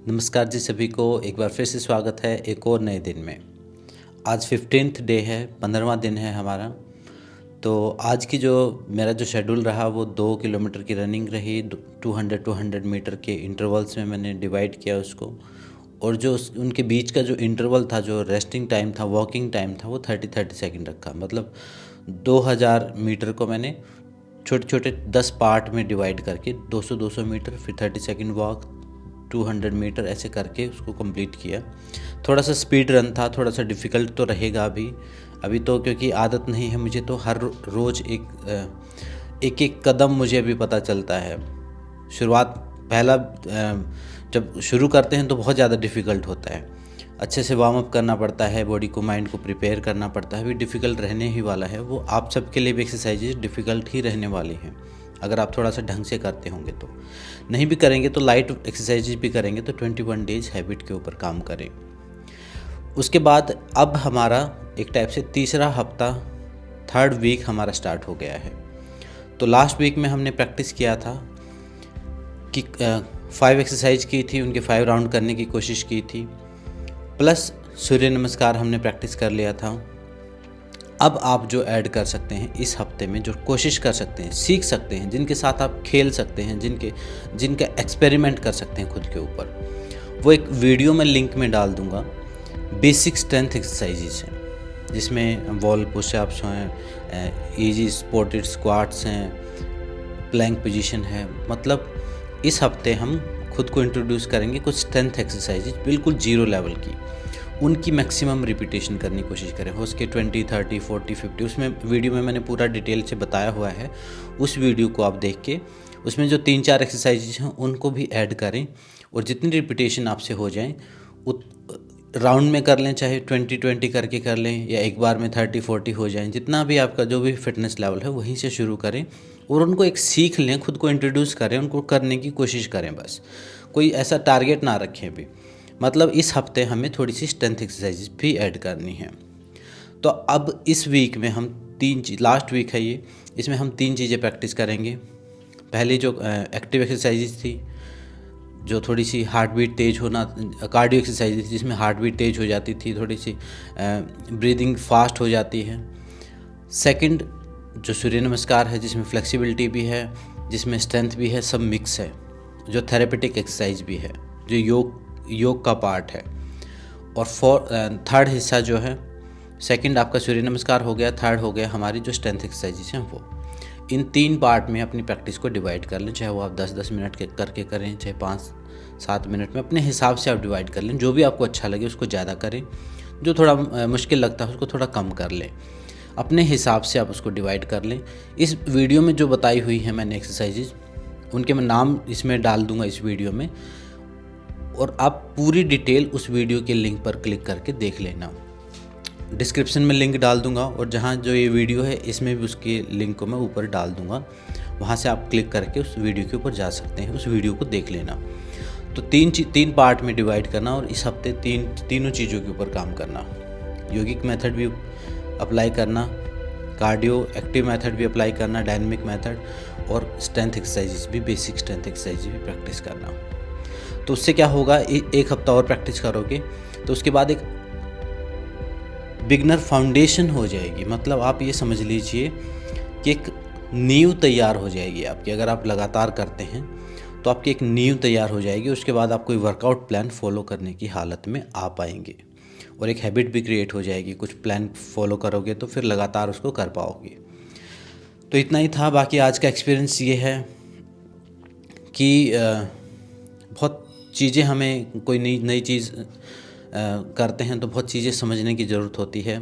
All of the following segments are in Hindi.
नमस्कार जी, सभी को एक बार फिर से स्वागत है एक और नए दिन में। आज 15th डे है, 15वां दिन है हमारा। तो आज की जो मेरा जो शेड्यूल रहा वो 2 किलोमीटर की रनिंग रही। 200 मीटर के इंटरवल्स में मैंने डिवाइड किया उसको। और जो उनके बीच का जो इंटरवल था, जो रेस्टिंग टाइम था, वॉकिंग टाइम था, वो 30-30 सेकेंड रखा। मतलब 2000 मीटर को मैंने छोटे छोटे 10 पार्ट में डिवाइड करके 200-200 मीटर, फिर 30 सेकेंड वॉक, 200 मीटर, ऐसे करके उसको कंप्लीट किया। थोड़ा सा स्पीड रन था, थोड़ा सा डिफ़िकल्ट तो रहेगा अभी तो, क्योंकि आदत नहीं है मुझे। तो हर रोज़ एक एक कदम मुझे अभी पता चलता है। शुरुआत पहला जब शुरू करते हैं तो बहुत ज़्यादा डिफ़िकल्ट होता है। अच्छे से वार्म अप करना पड़ता है, बॉडी को, माइंड को प्रिपेयर करना पड़ता है। अभी डिफ़िकल्ट रहने ही वाला है वो। आप सबके लिए भी एक्सरसाइजेज डिफ़िकल्ट ही रहने वाली हैं, अगर आप थोड़ा सा ढंग से करते होंगे तो। नहीं भी करेंगे तो लाइट एक्सरसाइजेज भी करेंगे तो 21 डेज हैबिट के ऊपर काम करें। उसके बाद अब हमारा एक टाइप से तीसरा हफ्ता, 3rd वीक हमारा स्टार्ट हो गया है। तो लास्ट वीक में हमने प्रैक्टिस किया था कि 5 एक्सरसाइज की थी, उनके 5 राउंड करने की कोशिश की थी, प्लस सूर्य नमस्कार हमने प्रैक्टिस कर लिया था। अब आप जो ऐड कर सकते हैं इस हफ्ते में, जो कोशिश कर सकते हैं, सीख सकते हैं, जिनके साथ आप खेल सकते हैं, जिनका एक्सपेरिमेंट कर सकते हैं खुद के ऊपर, वो एक वीडियो में लिंक में डाल दूंगा। बेसिक स्ट्रेंथ एक्सरसाइजेज हैं, जिसमें वॉल पुशअप्स हैं, इजी स्पोर्टेड स्क्वाट्स हैं, प्लैंक पोजीशन है। मतलब इस हफ्ते हम खुद को इंट्रोड्यूस करेंगे कुछ स्ट्रेंथ एक्सरसाइजेज, बिल्कुल जीरो लेवल की। उनकी मैक्सिमम रिपीटेशन करने की कोशिश करें, हो सके 20, 30, 40, 50। उसमें वीडियो में मैंने पूरा डिटेल से बताया हुआ है, उस वीडियो को आप देख के उसमें जो 3-4 एक्सरसाइजेज हैं उनको भी ऐड करें। और जितनी रिपीटेशन आपसे हो जाए, राउंड में कर लें, चाहे 20-20 करके कर लें, या एक बार में 30-40 हो जाएं। जितना भी आपका जो भी फिटनेस लेवल है वहीं से शुरू करें और उनको एक सीख लें, खुद को इंट्रोड्यूस करें, उनको करने की कोशिश करें। बस कोई ऐसा टारगेट ना रखें भी। मतलब इस हफ्ते हमें थोड़ी सी स्ट्रेंथ एक्सरसाइजेज भी ऐड करनी है। तो अब इस वीक में हम लास्ट वीक है ये, इसमें हम 3 चीज़ें प्रैक्टिस करेंगे। पहली जो एक्टिव एक्सरसाइजेज थी, जो थोड़ी सी हार्ट बीट तेज़ होना, कार्डियो एक्सरसाइज थी जिसमें हार्ट बीट तेज़ हो जाती थी, थोड़ी सी ब्रीदिंग फास्ट हो जाती है। सेकंड जो सूर्य नमस्कार है, जिसमें फ्लेक्सिबिलिटी भी है, जिसमें स्ट्रेंथ भी है, सब मिक्स है। जो थेरेपेटिक एक्सरसाइज भी है, जो योग का पार्ट है। और थर्ड हिस्सा जो है, सेकंड आपका सूर्य नमस्कार हो गया, थर्ड हो गया हमारी जो स्ट्रेंथ एक्सरसाइजेज हैं वो। इन 3 पार्ट में अपनी प्रैक्टिस को डिवाइड कर लें, चाहे वो आप 10-10 मिनट के करके करें, चाहे 5-7 मिनट में, अपने हिसाब से आप डिवाइड कर लें। जो भी आपको अच्छा लगे उसको ज़्यादा करें, जो थोड़ा मुश्किल लगता है उसको थोड़ा कम कर लें। अपने हिसाब से आप उसको डिवाइड कर लें। इस वीडियो में जो बताई हुई है मैंने एक्सरसाइजेज, उनके मैं नाम इसमें डाल दूंगा इस वीडियो में, और आप पूरी डिटेल उस वीडियो के लिंक पर क्लिक करके देख लेना। डिस्क्रिप्शन में लिंक डाल दूंगा, और जहां जो ये वीडियो है इसमें भी उसके लिंक को मैं ऊपर डाल दूंगा। वहां से आप क्लिक करके उस वीडियो के ऊपर जा सकते हैं, उस वीडियो को देख लेना। तो 3 पार्ट में डिवाइड करना, और इस हफ्ते तीनों चीज़ों के ऊपर काम करना। योगिक मेथड भी अप्लाई करना, कार्डियो एक्टिव मेथड भी अप्लाई करना, डायनेमिक मेथड, और स्ट्रेंथ एक्सरसाइजेज भी, बेसिक स्ट्रेंथ एक्सरसाइजेज भी प्रैक्टिस करना। तो उससे क्या होगा, एक हफ्ता और प्रैक्टिस करोगे तो उसके बाद एक बिगनर फाउंडेशन हो जाएगी। मतलब आप ये समझ लीजिए कि एक नींव तैयार हो जाएगी आपकी। अगर आप लगातार करते हैं तो आपकी एक नींव तैयार हो जाएगी। उसके बाद आप कोई वर्कआउट प्लान फॉलो करने की हालत में आ पाएंगे, और एक हैबिट भी क्रिएट हो जाएगी। कुछ प्लान फॉलो करोगे तो फिर लगातार उसको कर पाओगे। तो इतना ही था। बाकी आज का एक्सपीरियंस ये है कि बहुत चीज़ें, हमें कोई नई चीज़ करते हैं तो बहुत चीज़ें समझने की ज़रूरत होती है।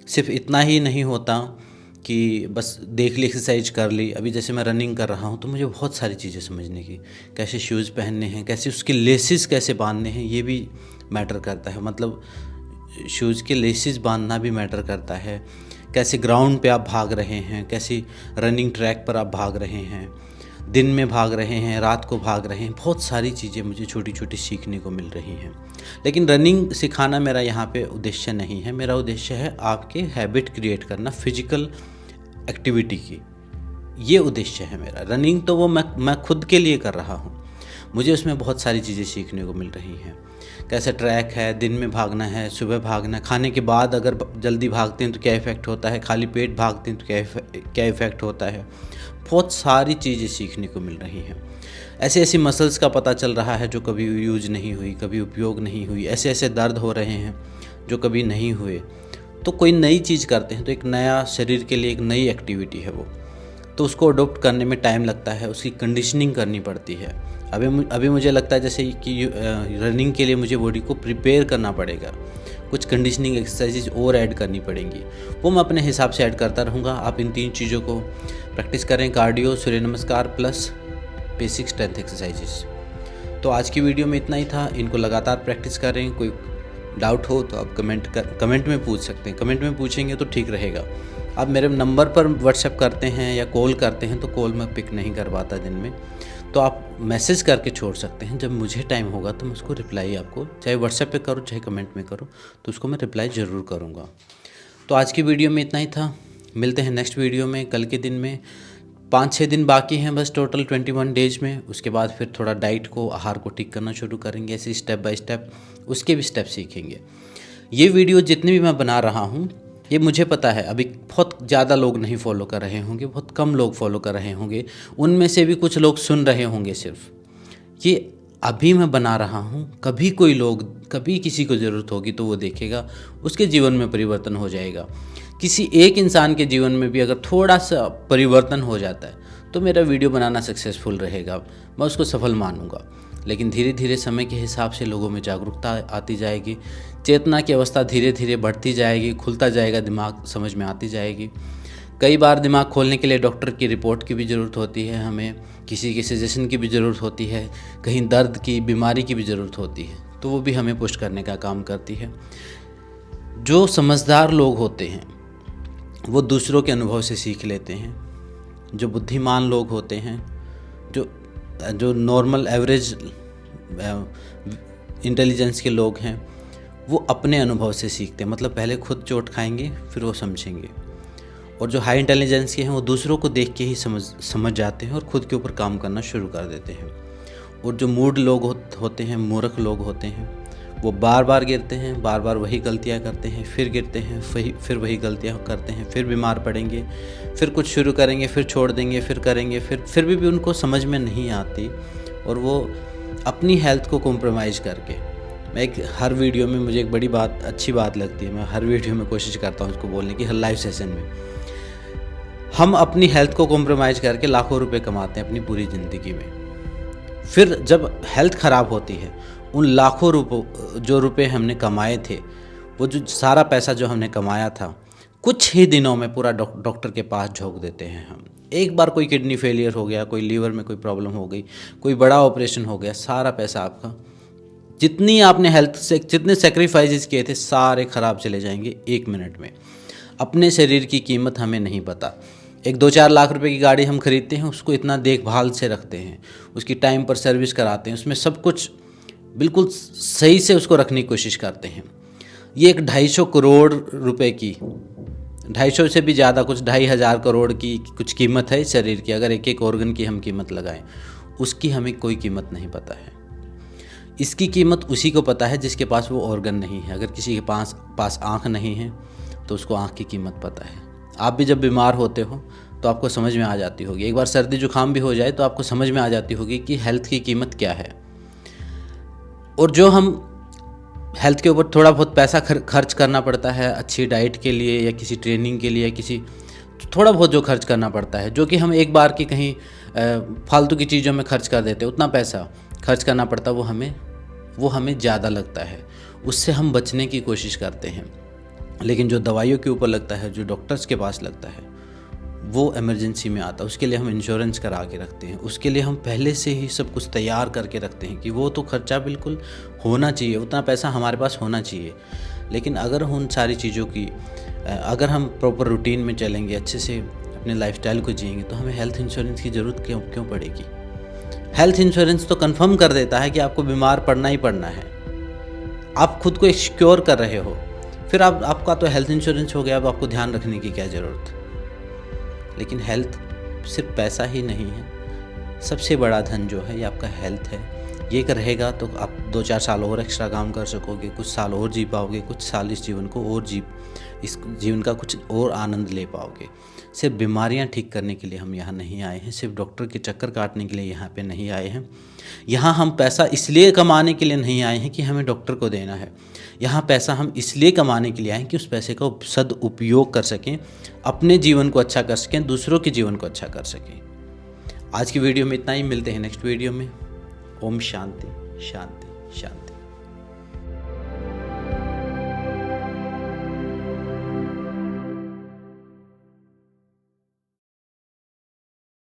सिर्फ इतना ही नहीं होता कि बस देख ली, एक्सरसाइज कर ली। अभी जैसे मैं रनिंग कर रहा हूँ तो मुझे बहुत सारी चीज़ें समझने की, कैसे शूज़ पहनने हैं, कैसे उसके लेसिस कैसे बांधने हैं, ये भी मैटर करता है। मतलब शूज़ के लेसिस बांधना भी मैटर करता है। कैसे ग्राउंड पे आप भाग रहे हैं, कैसी रनिंग ट्रैक पर आप भाग रहे हैं, दिन में भाग रहे हैं, रात को भाग रहे हैं। बहुत सारी चीज़ें मुझे छोटी छोटी सीखने को मिल रही हैं। लेकिन रनिंग सिखाना मेरा यहाँ पे उद्देश्य नहीं है। मेरा उद्देश्य है आपके हैबिट क्रिएट करना, फिजिकल एक्टिविटी की। ये उद्देश्य है मेरा। रनिंग तो वो मैं खुद के लिए कर रहा हूँ। मुझे उसमें बहुत सारी चीज़ें सीखने को मिल रही हैं। कैसे ट्रैक है, दिन में भागना है, सुबह भागना है, खाने के बाद अगर जल्दी भागते हैं तो क्या इफ़ेक्ट होता है, खाली पेट भागते हैं तो क्या इफ़ेक्ट होता है। बहुत सारी चीज़ें सीखने को मिल रही हैं। ऐसे ऐसी मसल्स का पता चल रहा है जो कभी यूज नहीं हुई, कभी उपयोग नहीं हुई। ऐसे ऐसे दर्द हो रहे हैं जो कभी नहीं हुए। तो कोई नई चीज़ करते हैं तो एक नया शरीर के लिए एक नई एक्टिविटी है वो, तो उसको अडोप्ट करने में टाइम लगता है, उसकी कंडीशनिंग करनी पड़ती है। अभी मुझे लगता है जैसे कि रनिंग के लिए मुझे बॉडी को प्रिपेयर करना पड़ेगा, कुछ कंडीशनिंग एक्सरसाइजेज और ऐड करनी पड़ेंगी, वो मैं अपने हिसाब से ऐड करता रहूँगा। आप इन 3 चीज़ों को प्रैक्टिस करें, कार्डियो, सूर्य नमस्कार प्लस बेसिक स्ट्रेंथ एक्सरसाइजेज। तो आज की वीडियो में इतना ही था। इनको लगातार प्रैक्टिस करें। कोई डाउट हो तो आप कमेंट में पूछ सकते हैं। कमेंट में पूछेंगे तो ठीक रहेगा। आप मेरे नंबर पर व्हाट्सएप करते हैं या कॉल करते हैं तो कॉल मैं पिक नहीं कर पाता दिन में, तो आप मैसेज करके छोड़ सकते हैं। जब मुझे टाइम होगा तो मैं उसको रिप्लाई आपको चाहे व्हाट्सएप पे करूँ चाहे कमेंट में करूँ तो उसको मैं रिप्लाई ज़रूर करूँगा। तो आज की वीडियो में इतना ही था। मिलते हैं नेक्स्ट वीडियो में कल के दिन में। 5-6 दिन बाकी हैं बस टोटल 21 डेज में। उसके बाद फिर थोड़ा डाइट को, आहार को ठीक करना शुरू करेंगे, ऐसे स्टेप बाय स्टेप उसके भी स्टेप सीखेंगे। ये वीडियो जितने भी मैं बना रहा हूँ, ये मुझे पता है अभी बहुत ज़्यादा लोग नहीं फॉलो कर रहे होंगे, बहुत कम लोग फॉलो कर रहे होंगे, उनमें से भी कुछ लोग सुन रहे होंगे। सिर्फ ये अभी मैं बना रहा हूँ, कभी किसी को ज़रूरत होगी तो वो देखेगा, उसके जीवन में परिवर्तन हो जाएगा। किसी एक इंसान के जीवन में भी अगर थोड़ा सा परिवर्तन हो जाता है तो मेरा वीडियो बनाना सक्सेसफुल रहेगा, मैं उसको सफल मानूंगा। लेकिन धीरे धीरे समय के हिसाब से लोगों में जागरूकता आती जाएगी, चेतना की अवस्था धीरे धीरे बढ़ती जाएगी, खुलता जाएगा, दिमाग समझ में आती जाएगी। कई बार दिमाग खोलने के लिए डॉक्टर की रिपोर्ट की भी ज़रूरत होती है, हमें किसी के सजेशन की भी ज़रूरत होती है, कहीं दर्द की, बीमारी की भी ज़रूरत होती है, तो वो भी हमें पुश करने का काम करती है। जो समझदार लोग होते हैं वो दूसरों के अनुभव से सीख लेते हैं। जो बुद्धिमान लोग होते हैं, जो नॉर्मल एवरेज इंटेलिजेंस के लोग हैं, वो अपने अनुभव से सीखते हैं। मतलब पहले खुद चोट खाएंगे फिर वो समझेंगे। और जो हाई इंटेलिजेंस के हैं वो दूसरों को देख के ही समझ जाते हैं और खुद के ऊपर काम करना शुरू कर देते हैं। और जो मूड लोग होते हैं, मूर्ख लोग होते हैं, वो बार बार गिरते हैं, बार बार वही गलतियां करते हैं, फिर गिरते हैं, फिर वही गलतियां करते हैं, फिर बीमार पड़ेंगे, फिर कुछ शुरू करेंगे, फिर छोड़ देंगे, फिर करेंगे, फिर भी उनको समझ में नहीं आती और वो अपनी हेल्थ को कॉम्प्रोमाइज़ करके। हर वीडियो में मुझे एक बड़ी बात, अच्छी बात लगती है, मैं हर वीडियो में कोशिश करता हूँ उसको बोलने की, हर लाइव सेशन में। हम अपनी हेल्थ को कॉम्प्रोमाइज़ करके लाखों रुपये कमाते हैं अपनी पूरी ज़िंदगी में। फिर जब हेल्थ ख़राब होती है, उन लाखों रुपए हमने कमाए थे, वो जो सारा पैसा जो हमने कमाया था, कुछ ही दिनों में पूरा डॉक्टर के पास झोंक देते हैं हम। एक बार कोई किडनी फेलियर हो गया, कोई लीवर में कोई प्रॉब्लम हो गई, कोई बड़ा ऑपरेशन हो गया, सारा पैसा आपका, जितनी आपने हेल्थ से जितने सेक्रीफाइसेस किए थे, सारे ख़राब चले जाएंगे 1 मिनट में। अपने शरीर की कीमत हमें नहीं पता। 1-2-4 लाख रुपए की गाड़ी हम खरीदते हैं, उसको इतना देखभाल से रखते हैं, उसकी टाइम पर सर्विस कराते हैं, उसमें सब कुछ बिल्कुल सही से उसको रखने की कोशिश करते हैं। ये एक 250 करोड़ रुपए की, 250 से भी ज़्यादा, कुछ 2,500 करोड़ की कुछ कीमत है इस शरीर की। अगर एक एक ऑर्गन की हम कीमत लगाएं, उसकी हमें कोई कीमत नहीं पता है। इसकी कीमत उसी को पता है जिसके पास वो ऑर्गन नहीं है। अगर किसी के पास आँख नहीं है तो उसको आँख की कीमत पता है। आप भी जब बीमार होते हो तो आपको समझ में आ जाती होगी, एक बार सर्दी जुकाम भी हो जाए तो आपको समझ में आ जाती होगी कि हेल्थ की कीमत क्या है। और जो हम हेल्थ के ऊपर थोड़ा बहुत पैसा खर्च करना पड़ता है, अच्छी डाइट के लिए या किसी ट्रेनिंग के लिए या किसी थोड़ा बहुत जो खर्च करना पड़ता है, जो कि हम एक बार की कहीं फालतू की चीज़ों में खर्च कर देते हैं, उतना पैसा खर्च करना पड़ता है, वो हमें ज़्यादा लगता है। उससे हम बचने की कोशिश करते हैं। लेकिन जो दवाइयों के ऊपर लगता है, जो डॉक्टर्स के पास लगता है, वो इमरजेंसी में आता है। उसके लिए हम इंश्योरेंस करा के रखते हैं, उसके लिए हम पहले से ही सब कुछ तैयार करके रखते हैं कि वो तो खर्चा बिल्कुल होना चाहिए, उतना पैसा हमारे पास होना चाहिए। लेकिन अगर उन सारी चीज़ों की अगर हम प्रॉपर रूटीन में चलेंगे, अच्छे से अपने लाइफस्टाइल को जिएंगे, तो हमें हेल्थ इंश्योरेंस की ज़रूरत क्यों पड़ेगी। हेल्थ इंश्योरेंस तो कंफर्म कर देता है कि आपको बीमार पड़ना ही पड़ना है, आप खुद को सिक्योर कर रहे हो, फिर आपका तो हेल्थ इंश्योरेंस हो गया, अब आपको ध्यान रखने की क्या ज़रूरत। लेकिन हेल्थ सिर्फ पैसा ही नहीं है, सबसे बड़ा धन जो है ये आपका हेल्थ है। ये रहेगा तो आप 2-4 साल और एक्स्ट्रा काम कर सकोगे, कुछ साल और जी पाओगे, कुछ साल इस जीवन को और इस जीवन का कुछ और आनंद ले पाओगे। सिर्फ बीमारियां ठीक करने के लिए हम यहाँ नहीं आए हैं, सिर्फ डॉक्टर के चक्कर काटने के लिए यहाँ पे नहीं आए हैं। यहाँ हम पैसा इसलिए कमाने के लिए नहीं आए हैं कि हमें डॉक्टर को देना है। यहाँ पैसा हम इसलिए कमाने के लिए आए हैं कि उस पैसे का सदुपयोग कर सकें, अपने जीवन को अच्छा कर सकें, दूसरों के जीवन को अच्छा कर सकें। आज की वीडियो में इतना ही, मिलते हैं नेक्स्ट वीडियो में। ओम शांति शांति शांति।